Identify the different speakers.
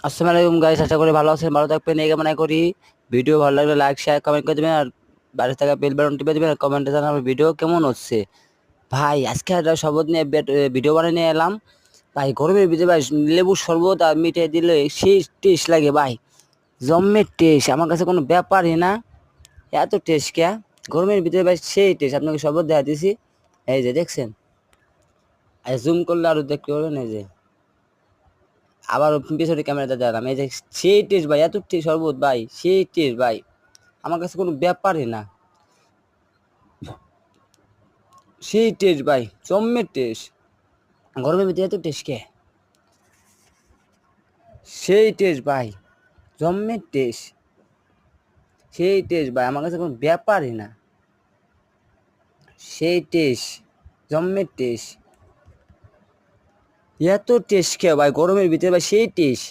Speaker 1: আসসালামু আলাইকুম গাইস, আশা করি ভালো আছেন, ভালো থাকবেন এই কামনা করি। ভিডিও ভালো লাগলে লাইক শেয়ার কমেন্ট করে দিবেন, আর বাইরে থাকা বেল বাটন টিপে দিবেন, আর কমেন্টে জানাবেন ভিডিও কেমন হচ্ছে। ভাই আজকে একটা শরবত নিয়ে ভিডিও বানিয়ে নিয়ে এলাম। ভাই গরমের ভিতরে ভাই লেবুর শরবত আর মিঠাই দিলে সেই টেস্ট লাগে ভাই, জম্মের টেস্ট। আমার কাছে কোনো ব্যাপারই না, এত টেস্ট কে গরমের ভিতরে ভাই সেই টেস্ট। আপনাকে শরবত দেখা দিছি, এই যে দেখছেন, জুম করলে আরো দেখতে পারবেন। এই যে আবার পিছনে ক্যামেরাতে দেখালাম, এই যে সেই টেস্ট ভাই, এত টেস্ট শরবত ভাই, সেই টেস্ট ভাই, আমার কাছে কোনো ব্যাপারই না, সেই টেস্ট ভাই, জম্মের টেস্ট। গরমের ভিতরে এত টেস্ট কে, সেই টেস্ট ভাই, জম্মের টেস্ট, সেই টেস্ট ভাই, আমার কাছে কোনো ব্যাপারই না, সেই টেস্ট, জম্মের টেস্ট, এত টেস্ট কে ভাই গরমের ভিতরে ভাই, সেই টেস্ট।